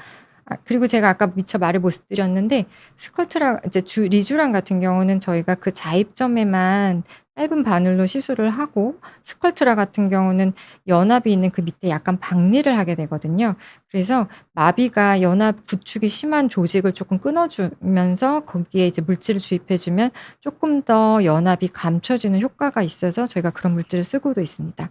그리고 제가 아까 미처 말을 못 드렸는데 스컬트라 이제 리쥬란 같은 경우는 저희가 그 자입점에만 짧은 바늘로 시술을 하고 스컬트라 같은 경우는 연압이 있는 그 밑에 약간 박리를 하게 되거든요. 그래서 마비가 연압 구축이 심한 조직을 조금 끊어 주면서 거기에 이제 물질을 주입해 주면 조금 더 연압이 감춰지는 효과가 있어서 저희가 그런 물질을 쓰고도 있습니다.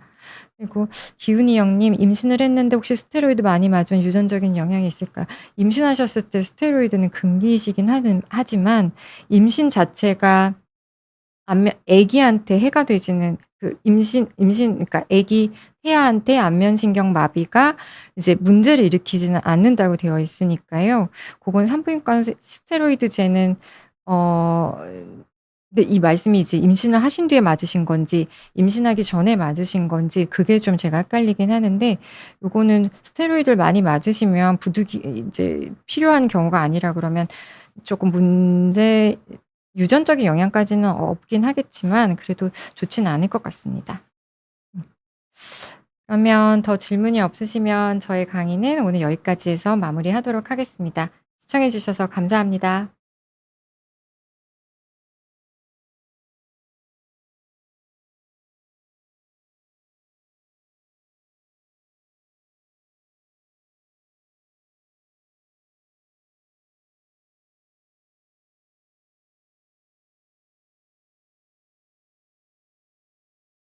그리고 기훈이 형님 임신을 했는데 혹시 스테로이드 많이 맞으면 유전적인 영향이 있을까요? 임신하셨을 때 스테로이드는 금기이시긴 하지만 임신 자체가 아기한테 해가 되지는 그 그러니까 아기 태아한테 안면신경 마비가 이제 문제를 일으키지는 않는다고 되어 있으니까요. 고건 산부인과 스테로이드제는 어 근데 이 말씀이 이제 임신을 하신 뒤에 맞으신 건지 임신하기 전에 맞으신 건지 그게 좀 제가 헷갈리긴 하는데 요거는 스테로이드를 많이 맞으시면 부득이 이제 필요한 경우가 아니라 그러면 조금 유전적인 영향까지는 없긴 하겠지만 그래도 좋지는 않을 것 같습니다. 음. 그러면 더 질문이 없으시면 저의 강의는 오늘 여기까지 해서 마무리하도록 하겠습니다. 시청해 주셔서 감사합니다.